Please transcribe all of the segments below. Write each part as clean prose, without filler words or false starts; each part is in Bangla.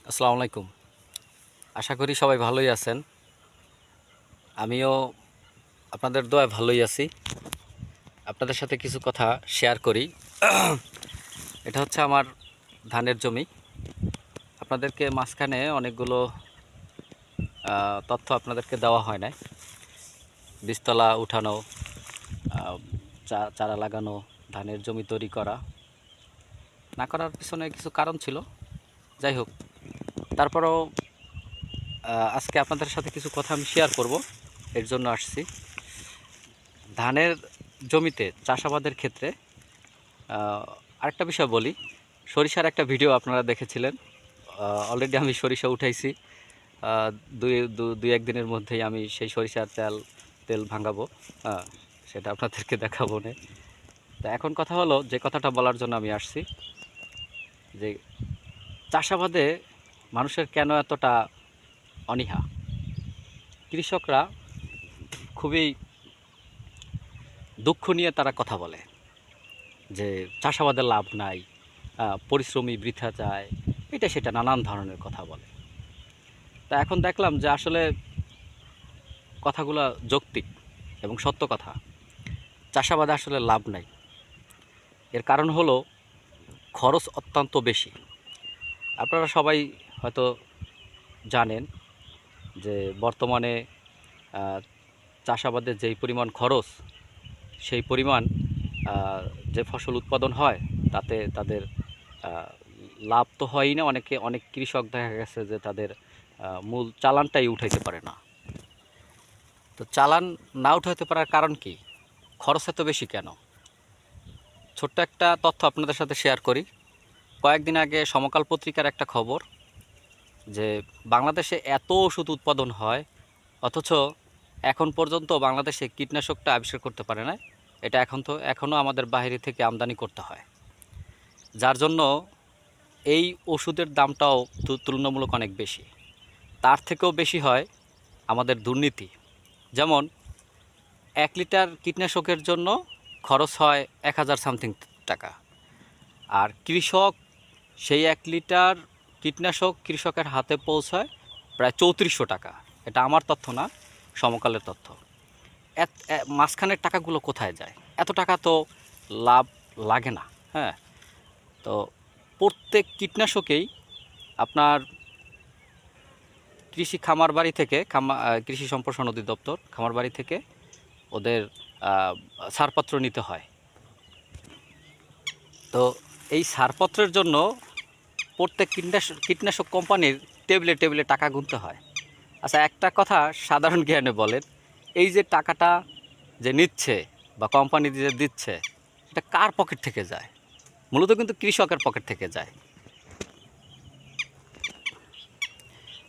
আসসালামু আলাইকুম। আশা করি সবাই ভালোই আছেন। আমিও আপনাদের দোয়ায় ভালোই আছি। আপনাদের সাথে কিছু কথা শেয়ার করি। এটা হচ্ছে আমার ধানের জমি। আপনাদেরকে মাঝখানে অনেকগুলো তথ্য আপনাদেরকে দেওয়া হয় নাই। বীজতলা উঠানো, আ চারা লাগানো, ধানের জমি তৈরি করা। না করার পিছনে কিছু কারণ ছিল। যাই হোক, তারপরেও আজকে আপনাদের সাথে কিছু কথা আমি শেয়ার করব। এর জন্য আসছি। ধানের জমিতে চাষাবাদের ক্ষেত্রে আরেকটা বিষয় বলি। সরিষার একটা ভিডিও আপনারা দেখেছিলেন। অলরেডি আমি সরিষা উঠাইছি। আ দুই এক দিনের মধ্যেই আমি সেই সরিষার তেল ভাঙাবো। আ সেটা আপনাদেরকে দেখাবো নে। তো এখন কথা হলো, যে কথাটা বলার জন্য আমি আসছি, যে চাষাবাদে মানুষের কেন এতটা অনীহা? কৃষকরা খুবই দুঃখ নিয়ে তারা কথা বলে যে চাষাবাদে লাভ নাই, পরিশ্রমী বৃথা যায়, এটা সেটা নানান ধরনের কথা বলে। তা এখন দেখলাম যে আসলে কথাগুলো যৌক্তিক এবং সত্য কথা। চাষাবাদে আসলে লাভ নাই। এর কারণ হলো খরচ অত্যন্ত বেশি। আপনারা সবাই হয়তো জানেন যে বর্তমানে আ চাষাবাদে যেই পরিমাণ খরচ, সেই পরিমাণ আ যে ফসল উৎপাদন হয় তাতে তাদের আ লাভ তো হয়ই না। অনেক কৃষক দেখা গেছে যে তাদের মূল চালানটাই উঠাইতে পারে না। তো চালান না উঠাইতে পারার কারণ কি? খরচ এত বেশি কেন? ছোট্ট একটা তথ্য আপনাদের সাথে শেয়ার করি। কয়েকদিন আগে সমকাল পত্রিকার একটা খবর, যে বাংলাদেশে এত ওষুধ উৎপাদন হয়, অথচ এখন পর্যন্ত বাংলাদেশে কীটনাশকটা আবিষ্কার করতে পারে না। এটা এখনও আমাদের বাইরে থেকে আমদানি করতে হয়। যার জন্য এই ওষুধের দামটাও তুলনামূলক অনেক বেশি। তার থেকেও বেশি হয় আমাদের দুর্নীতি। যেমন ১ লিটার কীটনাশকের জন্য খরচ হয় ১,০০০ সামথিং টাকা। আর কৃষক সেই ১ লিটার কীটনাশক কৃষকের হাতে পৌঁছায় প্রায় ৩৪০০ টাকা। এটা আমার তথ্য না, সমকালের তথ্য। মাঝখানের টাকাগুলো কোথায় যায়? এত টাকা তো লাভ লাগে না। হ্যাঁ? তো প্রত্যেক কীটনাশকেই আপনার কৃষি খামার বাড়ি থেকে কৃষি সম্প্রসারণ অধিদপ্তর খামার বাড়ি থেকে ওদের ছাড়পত্র নিতে হয়। তো এই ছাড়পত্রের জন্য প্রত্যেক কীটনাশক কোম্পানির টেবিলে টেবিলে টাকা গুনতে হয়। আচ্ছা, একটা কথা সাধারণ জ্ঞানে বলেন, এই যে টাকাটা যে নিচ্ছে বা কোম্পানি যে দিচ্ছে, এটা কার পকেট থেকে যায়? মূলত কিন্তু কৃষকের পকেট থেকে যায়।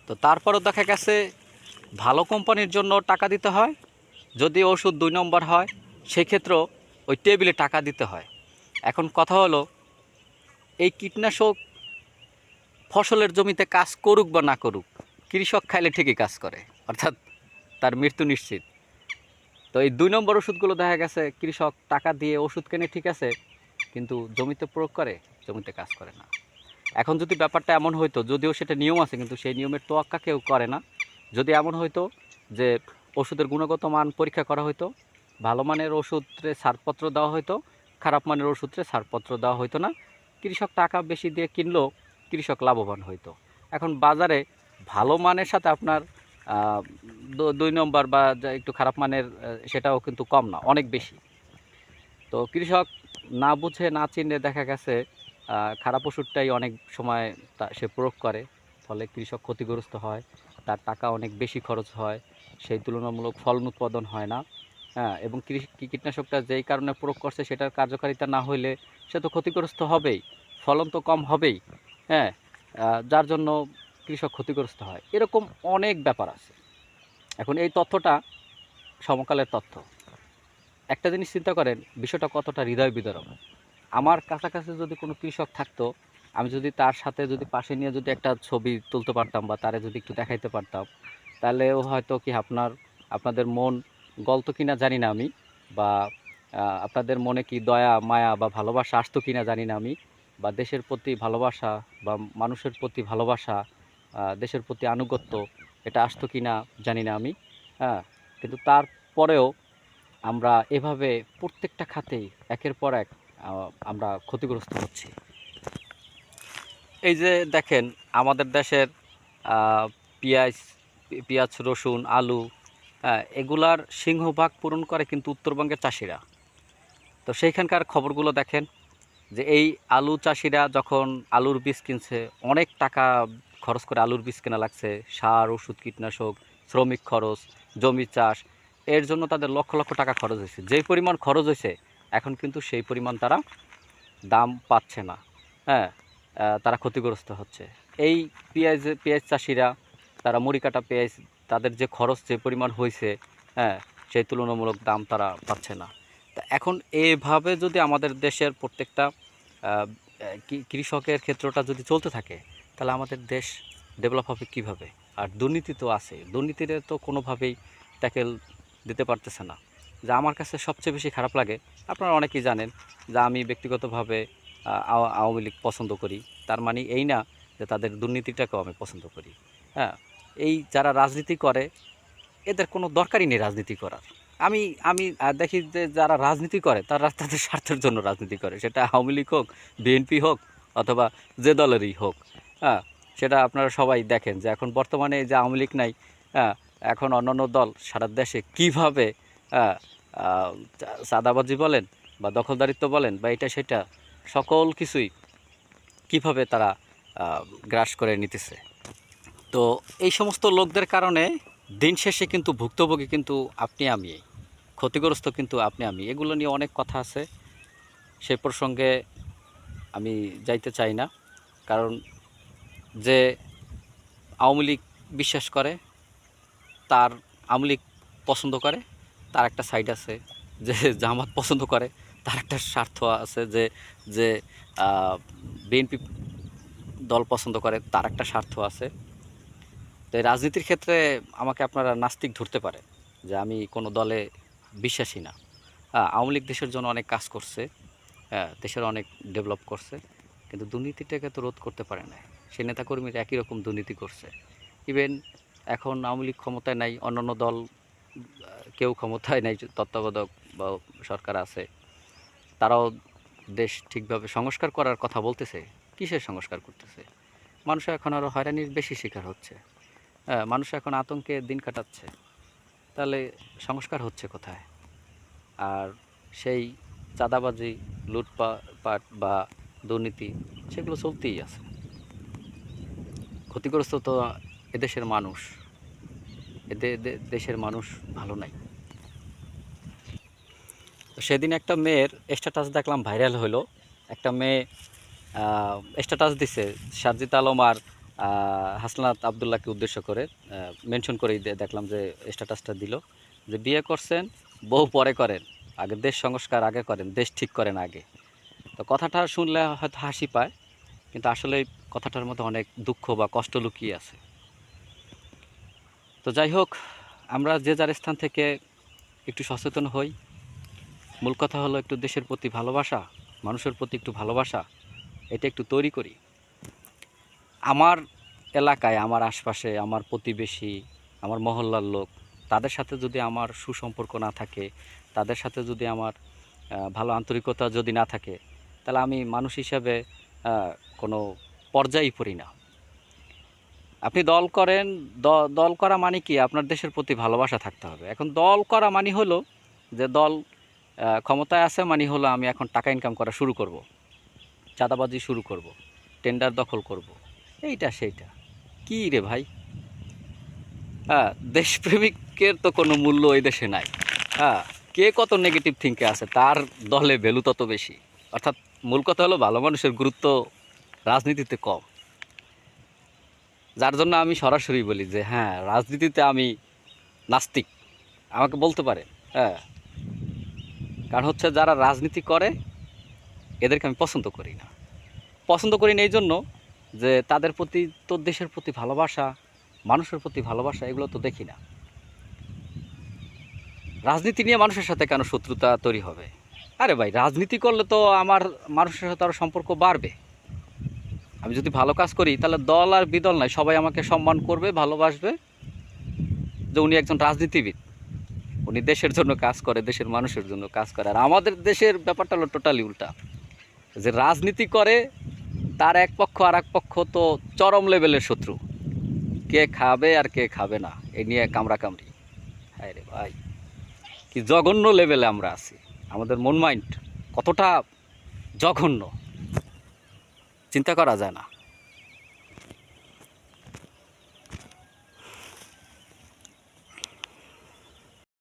তো তারপরও দেখা গেছে ভালো কোম্পানির জন্য টাকা দিতে হয়। যদি ওষুধ ২ নম্বর হয়, সেক্ষেত্রেও ওই টেবিলে টাকা দিতে হয়। এখন কথা হলো, এই কীটনাশক ফসলের জমিতে কাজ করুক বা না করুক, কৃষক খাইলে ঠিকই কাজ করে, অর্থাৎ তার মৃত্যু নিশ্চিত। তো এই ২ নম্বর ওষুধগুলো দেখা গেছে কৃষক টাকা দিয়ে ওষুধ কেনে, ঠিক আছে, কিন্তু জমিতে প্রয়োগ করে, জমিতে কাজ করে না। এখন যদি ব্যাপারটা এমন হইতো, যদিও সেটা নিয়ম আছে কিন্তু সেই নিয়মের তোয়াক্কা কেউ করে না। যদি এমন হইতো যে ওষুধের গুণগত মান পরীক্ষা করা হইতো, ভালো মানের ওষুধে ছাড়পত্র দেওয়া হইতো, খারাপ মানের ওষুধে ছাড়পত্র দেওয়া হইতো না, কৃষক টাকা বেশি দিয়ে কিনলেও কৃষক লাভবান হইতো। এখন বাজারে ভালো মানের সাথে আপনার ২ নম্বর বা যা একটু খারাপ মানের, সেটাও কিন্তু কম না, অনেক বেশি। তো কৃষক না বুঝে না চিনে দেখা গেছে খারাপ ওষুধটাই অনেক সময় সে প্রয়োগ করে। ফলে কৃষক ক্ষতিগ্রস্ত হয়, তার টাকা অনেক বেশি খরচ হয়, সেই তুলনামূলক ফলন উৎপাদন হয় না। হ্যাঁ, এবং কীটনাশকটা যেই কারণে প্রয়োগ করছে সেটার কার্যকারিতা না হইলে সে তো ক্ষতিগ্রস্ত হবেই, ফলন তো কম হবেই। হ্যাঁ, যার জন্য কৃষক ক্ষতিগ্রস্ত হয়। এরকম অনেক ব্যাপার আছে। এখন এই তথ্যটা সমকালের তথ্য। একটা জিনিস চিন্তা করেন, বিষয়টা কতটা হৃদয় বিদারক। আমার কাছাকাছি যদি কোনো কৃষক থাকতো, আমি যদি তার সাথে যদি পাশে নিয়ে যদি একটা ছবি তুলতে পারতাম বা তারে যদি একটু দেখাইতে পারতাম, তাহলেও হয়তো কি আপনাদের মন গলতো কিনা জানি না আমি, বা আপনাদের মনে কি দয়া মায়া বা ভালোবাসা আসতো কিনা জানি না আমি, বা দেশের প্রতি ভালোবাসা বা মানুষের প্রতি ভালোবাসা দেশের প্রতি আনুগত্য এটা আসতো কি না জানি না আমি, হ্যাঁ, কিন্তু তারপরেও আমরা এভাবে প্রত্যেকটা খাতেই একের পর এক আমরা ক্ষতিগ্রস্ত হচ্ছি। এই যে দেখেন আমাদের দেশের পেঁয়াজ পেঁয়াজ রসুন আলু, হ্যাঁ, এগুলার সিংহভাগ পূরণ করে কিন্তু উত্তরবঙ্গের চাষিরা। তো সেইখানকার খবরগুলো দেখেন যে এই আলু চাষিরা যখন আলুর বীজ কিনছে, অনেক টাকা খরচ করে আলুর বীজ কেনা লাগছে, সার ওষুধ কীটনাশক, শ্রমিক খরচ, জমি চাষ, এর জন্য তাদের লক্ষ লক্ষ টাকা খরচ হয়েছে। যেই পরিমাণ খরচ হয়েছে এখন কিন্তু সেই পরিমাণ তারা দাম পাচ্ছে না, হ্যাঁ, তারা ক্ষতিগ্রস্ত হচ্ছে। এই পেঁয়াজ চাষিরা, তারা মুড়ি কাটা পেঁয়াজ, তাদের যে খরচ যে পরিমাণ হয়েছে, হ্যাঁ, সেই তুলনামূলক দাম তারা পাচ্ছে না। তা এখন এভাবে যদি আমাদের দেশের প্রত্যেকটা কৃষকের ক্ষেত্রটা যদি চলতে থাকে, তাহলে আমাদের দেশ ডেভেলপ হবে কীভাবে? আর দুর্নীতি তো আছে, দুর্নীতিতে তো কোনোভাবেই ট্যাকেল দিতে পারতেছে না। যা আমার কাছে সবচেয়ে বেশি খারাপ লাগে, আপনারা অনেকেই জানেন যে আমি ব্যক্তিগতভাবে আওয়ামী লীগ পছন্দ করি। তার মানে এই না যে তাদের দুর্নীতিটাকেও আমি পছন্দ করি, হ্যাঁ। এই যারা রাজনীতি করে এদের কোনো দরকারই নেই রাজনীতি করার। আমি আমি দেখি যে যারা রাজনীতি করে তারা তাদের স্বার্থের জন্য রাজনীতি করে, সেটা আওয়ামী লীগ হোক, বিএনপি হোক, অথবা যে দলেরই হোক, হ্যাঁ। সেটা আপনারা সবাই দেখেন যে এখন বর্তমানে যে আওয়ামী লীগ নাই, হ্যাঁ, এখন অন্যান্য দল সারা দেশে কীভাবে চাঁদাবাজি বলেন বা দখলদারিত্ব বলেন বা এটা সেটা সকল কিছুই কীভাবে তারা গ্রাস করে নিতেছে। তো এই সমস্ত লোকদের কারণে দিন শেষে কিন্তু ভুক্তভোগী কিন্তু আপনি আমি, ক্ষতিগ্রস্ত কিন্তু আপনি আমি। এগুলো নিয়ে অনেক কথা আছে, সে প্রসঙ্গে আমি যাইতে চাই না। কারণ যে আওয়ামী লীগ বিশ্বাস করে, তার আওয়ামী লীগ পছন্দ করে, তার একটা সাইড আছে। যে জামাত পছন্দ করে, তার একটা স্বার্থ আছে। যে যে বিএনপি দল পছন্দ করে, তার একটা স্বার্থ আছে। তো এই রাজনীতির ক্ষেত্রে আমাকে আপনারা নাস্তিক ধরতে পারে যে আমি কোনো দলে বিশ্বাসী না। হ্যাঁ, আওয়ামী লীগ দেশের জন্য অনেক কাজ করছে, হ্যাঁ, দেশের অনেক ডেভেলপ করছে, কিন্তু দুর্নীতিটাকে তো রোধ করতে পারে না। সেই নেতাকর্মীরা একই রকম দুর্নীতি করছে। ইভেন এখন আওয়ামী লীগ ক্ষমতায় নাই, অন্যান্য দল কেউ ক্ষমতায় নাই, তত্ত্বাবধায়ক বা সরকার আছে, তারাও দেশ ঠিকভাবে সংস্কার করার কথা বলতেছে। কিসের সংস্কার করতেছে? মানুষ এখন আরও হয়রানির বেশি শিকার হচ্ছে, হ্যাঁ, মানুষ এখন আতঙ্কে দিন কাটাচ্ছে। তাহলে সংস্কার হচ্ছে কোথায়? আর সেই চাঁদাবাজি, লুটপাট বা দুর্নীতি, সেগুলো চলতেই আছে। ক্ষতিগ্রস্ত তো এদেশের মানুষ, দেশের মানুষ ভালো নাই। তো সেদিন একটা মেয়ের স্ট্যাটাস দেখলাম, ভাইরাল হলো। একটা মেয়ে স্ট্যাটাস দিছে সারজিত আলম আর হাসনাত আবদুল্লাহকে উদ্দেশ্য করে, মেনশন করেই দেখলাম যে স্ট্যাটাসটা দিল যে বিয়ে করছেন, বউ পরে করেন, আগে দেশ সংস্কার আগে করেন, দেশ ঠিক করেন আগে। তো কথাটা শুনলে হয়তো হাসি পায়, কিন্তু আসলে কথাটার মধ্যে অনেক দুঃখ বা কষ্ট লুকিয়ে আছে। তো যাই হোক, আমরা যে যার স্থান থেকে একটু সচেতন হই। মূল কথা হলো একটু দেশের প্রতি ভালোবাসা, মানুষের প্রতি একটু ভালোবাসা, এটা একটু তৈরি করি। আমার এলাকায়, আমার আশপাশে, আমার প্রতিবেশী, আমার মহল্লার লোক, তাদের সাথে যদি আমার সুসম্পর্ক না থাকে, তাদের সাথে যদি আমার ভালো আন্তরিকতা যদি না থাকে, তাহলে আমি মানুষ হিসাবে কোনো পর্যায়েই পড়ি না। আপনি দল করেন, দল করা মানে কি? আপনার দেশের প্রতি ভালোবাসা থাকতে হবে। এখন দল করা মানে হলো যে দল ক্ষমতায় আছে মানে হলো আমি এখন টাকা ইনকাম করা শুরু করব, চাঁদাবাজি শুরু করব, টেন্ডার দখল করব, এইটা সেইটা। কি রে ভাই? হ্যাঁ, দেশপ্রেমিকের তো কোনো মূল্য এই দেশে নাই। হ্যাঁ, কে কত নেগেটিভ থিঙ্কে আছে তার দলে ভ্যালু তত বেশি। অর্থাৎ মূল কথা হলো ভালো মানুষের গুরুত্ব রাজনীতিতে কম। যার জন্য আমি সরাসরি বলি যে হ্যাঁ, রাজনীতিতে আমি নাস্তিক, আমাকে বলতে পারে। হ্যাঁ, কারণ হচ্ছে যারা রাজনীতি করে এদেরকে আমি পছন্দ করি না। পছন্দ করি না এই জন্য যে তাদের প্রতি তো দেশের প্রতি ভালোবাসা, মানুষের প্রতি ভালোবাসা, এগুলো তো দেখি না। রাজনীতি নিয়ে মানুষের সাথে কেন শত্রুতা তৈরি হবে? আরে ভাই, রাজনীতি করলে তো আমার মানুষের সাথে আরও সম্পর্ক বাড়বে। আমি যদি ভালো কাজ করি তাহলে দল আর বিদল নাই, সবাই আমাকে সম্মান করবে, ভালোবাসবে, যে উনি একজন রাজনীতিবিদ, উনি দেশের জন্য কাজ করে, দেশের মানুষের জন্য কাজ করে। আর আমাদের দেশের ব্যাপারটা হলো টোটালি উল্টা, যে রাজনীতি করে তার এক পক্ষ আর এক পক্ষ তো চরম লেভেলের শত্রু, কে খাবে আর কে খাবে না এই নিয়ে কামড়াকামড়ি। হ্যাঁ রে ভাই, কি জঘন্য লেভেলে আমরা আছি, আমাদের মন মাইন্ড কতটা জঘন্য চিন্তা করা যায় না।